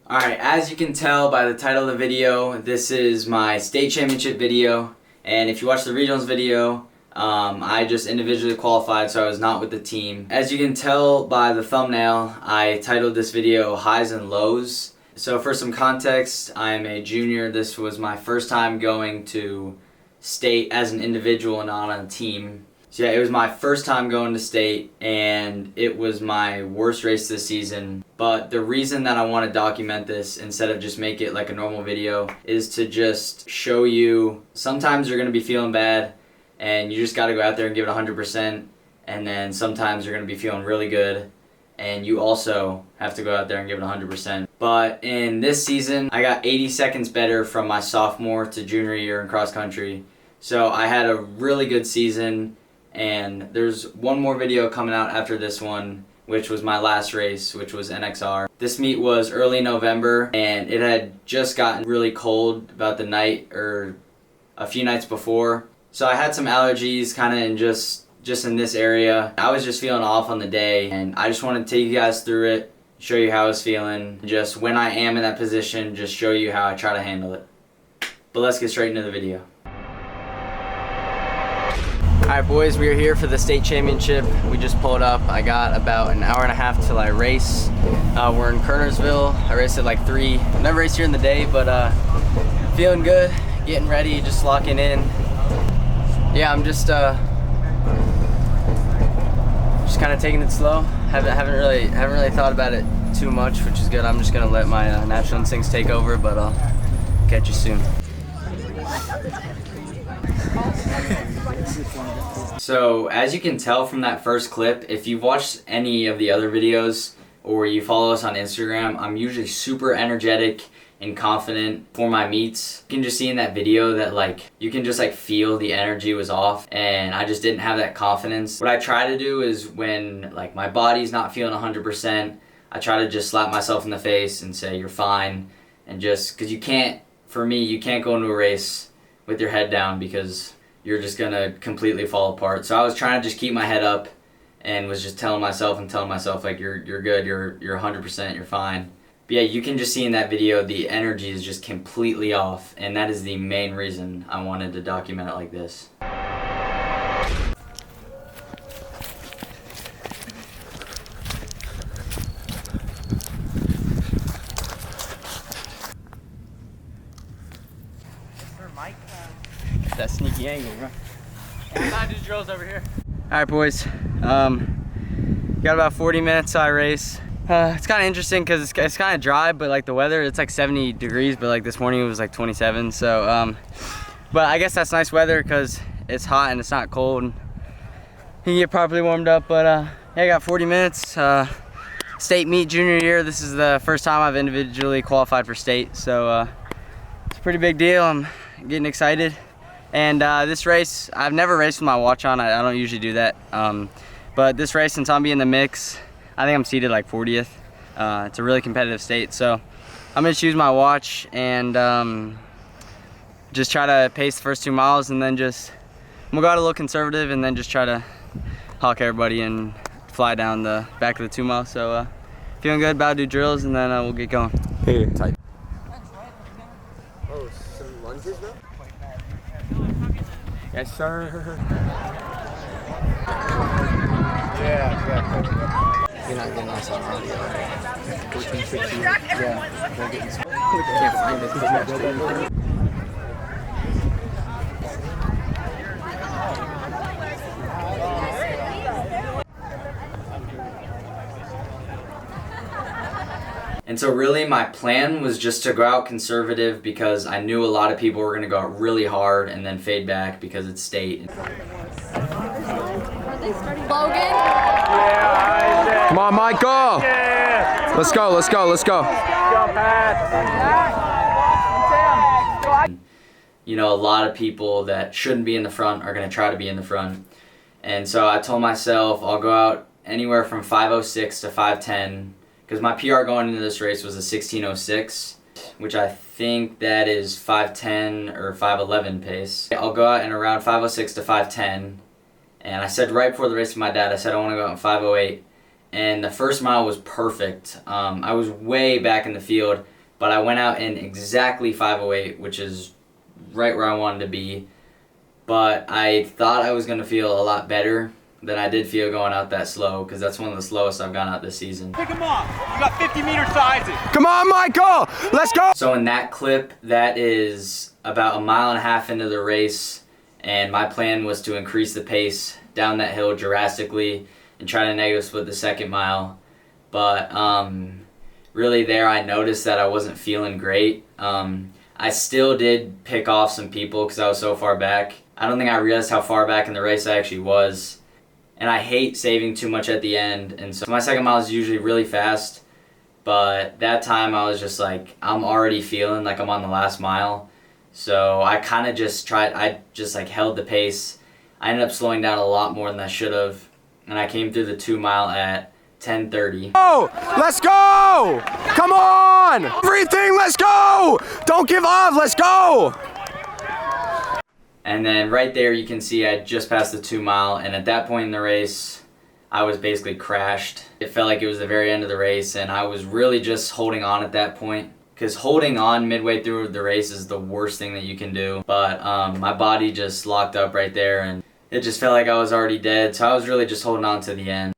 Alright, as you can tell by the title of the video, this is my state championship video, and if you watch the regionals video, I just individually qualified, so I was not with the team. As you can tell by the thumbnail, I titled this video Highs and Lows. So for some context, I'm a junior. This was my first time going to state as an individual and not on a team. So yeah, it was my first time going to state, and it was my worst race this season. But the reason that I want to document this instead of just make it like a normal video is to just show you sometimes you're going to be feeling bad and you just got to go out there and give it 100%, and then sometimes you're going to be feeling really good and you also have to go out there and give it 100%. But in this season, I got 80 seconds better from my sophomore to junior year in cross country. So I had a really good season. And there's one more video coming out after this one, which was my last race, which was NXR. This meet was early November, and it had just gotten really cold about the night or a few nights before. So I had some allergies kind of in just in this area. I was just feeling off on the day, and I just wanted to take you guys through it, show you how I was feeling. Just when I am in that position, just show you how I try to handle it. But let's get straight into the video. Alright boys, we are here for the state championship. We just pulled up. I got about an hour and a half till I race. We're in Kernersville. I raced at like 3. I've never raced here in the day, but feeling good, getting ready, just locking in. Yeah, I'm just kind of taking it slow. Haven't really thought about it too much, which is good. I'm just gonna let my natural instincts take over, but I'll catch you soon. So as you can tell from that first clip, if you've watched any of the other videos or you follow us on Instagram, I'm usually super energetic and confident for my meets. You can just see in that video that like you can just like feel the energy was off, and I just didn't have that confidence. What I try to do is when like my body's not feeling 100%, I try to just slap myself in the face and say you're fine, and just because you can't go into a race with your head down because you're just gonna completely fall apart. So I was trying to just keep my head up and was just telling myself like you're good, you're 100%, you're fine. But yeah, you can just see in that video the energy is just completely off, and that is the main reason I wanted to document it like this. That sneaky angle, bro. I do drills over here. Alright boys, got about 40 minutes I race. It's kind of interesting because it's kind of dry, but like the weather, it's like 70 degrees, but like this morning it was like 27. So, but I guess that's nice weather because it's hot and it's not cold. You can get properly warmed up, but yeah, I got 40 minutes. State meet junior year. This is the first time I've individually qualified for state, so it's a pretty big deal. I'm getting excited. And this race, I've never raced with my watch on. I don't usually do that. But this race, since I'm being in the mix, I think I'm seated like 40th. It's a really competitive state, so I'm gonna choose my watch and just try to pace the first 2 miles, and then I'm gonna go out a little conservative and then just try to hawk everybody and fly down the back of the 2 miles. So feeling good, about to do drills, and then we'll get going. Hey, tight. Oh, some lunges now? Yes, sir. Yeah, exactly. You're not getting us on 14, 16. Yeah. Can't find it. And so really my plan was just to go out conservative because I knew a lot of people were going to go out really hard and then fade back because it's state. Logan? Come on, Michael! Yeah. Let's go, let's go, let's go. You know, a lot of people that shouldn't be in the front are going to try to be in the front. And so I told myself I'll go out anywhere from 5:06 to 5:10. Because my PR going into this race was a 16:06, which I think that is 5:10 or 5:11 pace. I'll go out in around 5:06 to 5:10, and I said right before the race with my dad, I said I want to go out in 5:08, and the first mile was perfect. I was way back in the field. but I went out in exactly 5:08, which is right where I wanted to be. But I thought I was going to feel a lot better than I did feel going out that slow, because that's one of the slowest I've gone out this season. Pick him up. You got 50-meter sizing. Come on, Michael. Let's go. So in that clip, that is about 1.5 miles into the race, and my plan was to increase the pace down that hill drastically and try to negative split the second mile. But really there I noticed that I wasn't feeling great. I still did pick off some people because I was so far back. I don't think I realized how far back in the race I actually was. And I hate saving too much at the end. And so my second mile is usually really fast. But that time I was just like, I'm already feeling like I'm on the last mile. So I kind of just like held the pace. I ended up slowing down a lot more than I should have. And I came through the 2 mile at 10:30. Oh, let's go! Come on! Everything, let's go! Don't give up, let's go! And then right there you can see I just passed the 2 mile, and at that point in the race I was basically crashed. It felt like it was the very end of the race, and I was really just holding on at that point. Because holding on midway through the race is the worst thing that you can do. But my body just locked up right there, and it just felt like I was already dead. So I was really just holding on to the end.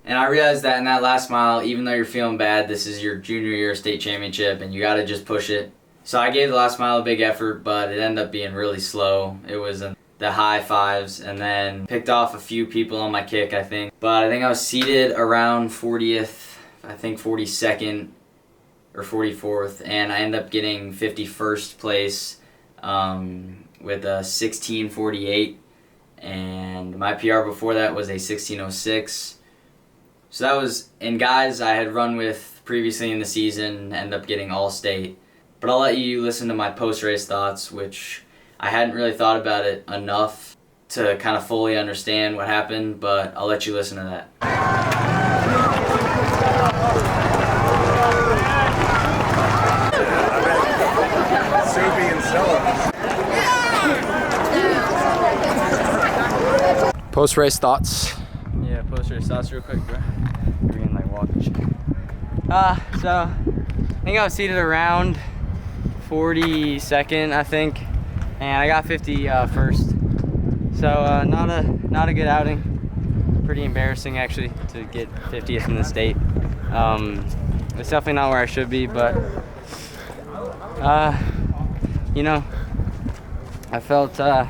And I realized that in that last mile, even though you're feeling bad, this is your junior year state championship and you gotta just push it. So I gave the last mile a big effort, but it ended up being really slow. It was in the high 5s, and then picked off a few people on my kick, I think. But I think I was seated around 40th, I think 42nd or 44th, and I ended up getting 51st place with a 16:48, and my PR before that was a 16:06. So that was, and guys I had run with previously in the season, ended up getting all-state. But I'll let you listen to my post-race thoughts, which I hadn't really thought about it enough to kind of fully understand what happened, but I'll let you listen to that. Post-race thoughts. Yeah, post-race thoughts real quick, bro. We're gonna like walk and shit. So I think I was seated around 42nd, I think, and I got 51st. So not a good outing. Pretty embarrassing actually to get 50th in the state. It's definitely not where I should be, but you know, I felt I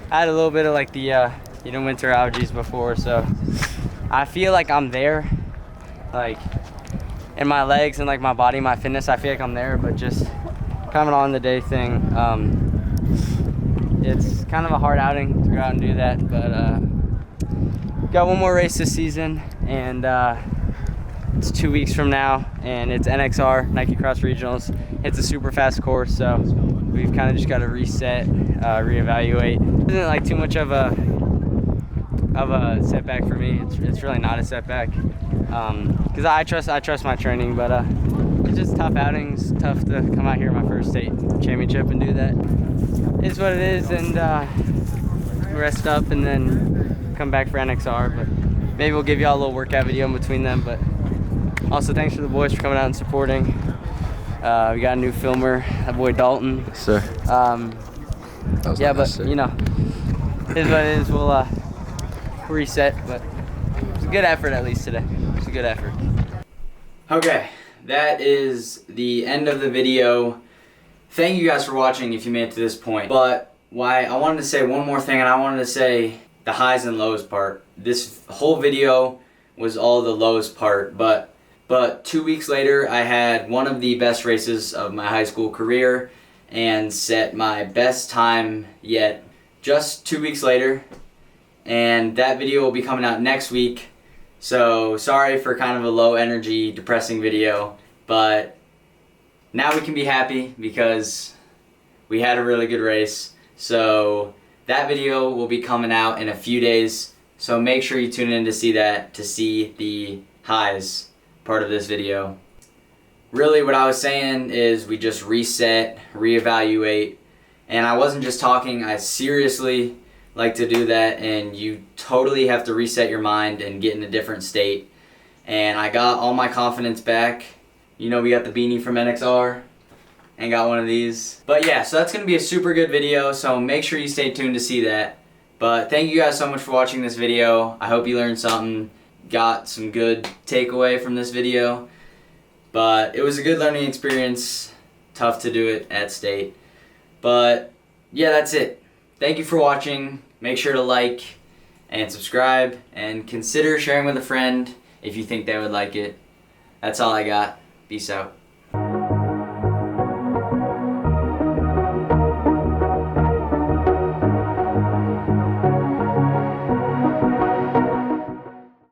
had a little bit of like the winter allergies before, so I feel like I'm there, like in my legs and like my body, my fitness, I feel like I'm there, but just coming on the day thing, it's kind of a hard outing to go out and do that, but got one more race this season, and it's 2 weeks from now, and it's NXR, Nike Cross Regionals. It's a super fast course, so we've kind of just got to reset, reevaluate. It isn't like too much of a setback for me. It's really not a setback, because I trust my training, but it's just tough outings, tough to come out here my first state championship and do that. It's what it is, and rest up and then come back for NXR, but maybe we'll give y'all a little workout video in between them. But also thanks for the boys for coming out and supporting. We got a new filmer, that boy Dalton. Yes, sir. Yeah, but you know, it is what it is. We'll reset, but it's a good effort at least today. It's a good effort. Okay, that is the end of the video. Thank you guys for watching if you made it to this point. But I wanted to say one more thing, and I wanted to say the highs and lows part. This whole video was all the lows part, but 2 weeks later I had one of the best races of my high school career and set my best time yet just 2 weeks later, and that video will be coming out next week. So sorry for kind of a low energy, depressing video, but now we can be happy because we had a really good race. So that video will be coming out in a few days, so make sure you tune in to see that, to see the highs part of this video. Really what I was saying is we just reset, reevaluate, and I wasn't just talking, I seriously like to do that, and you totally have to reset your mind and get in a different state. And I got all my confidence back. You know, we got the beanie from NXR and got one of these. But yeah, so that's going to be a super good video, so make sure you stay tuned to see that. But thank you guys so much for watching this video. I hope you learned something, got some good takeaway from this video. But it was a good learning experience. Tough to do it at state. But yeah, that's it. Thank you for watching. Make sure to like and subscribe and consider sharing with a friend if you think they would like it. That's all I got. Peace out.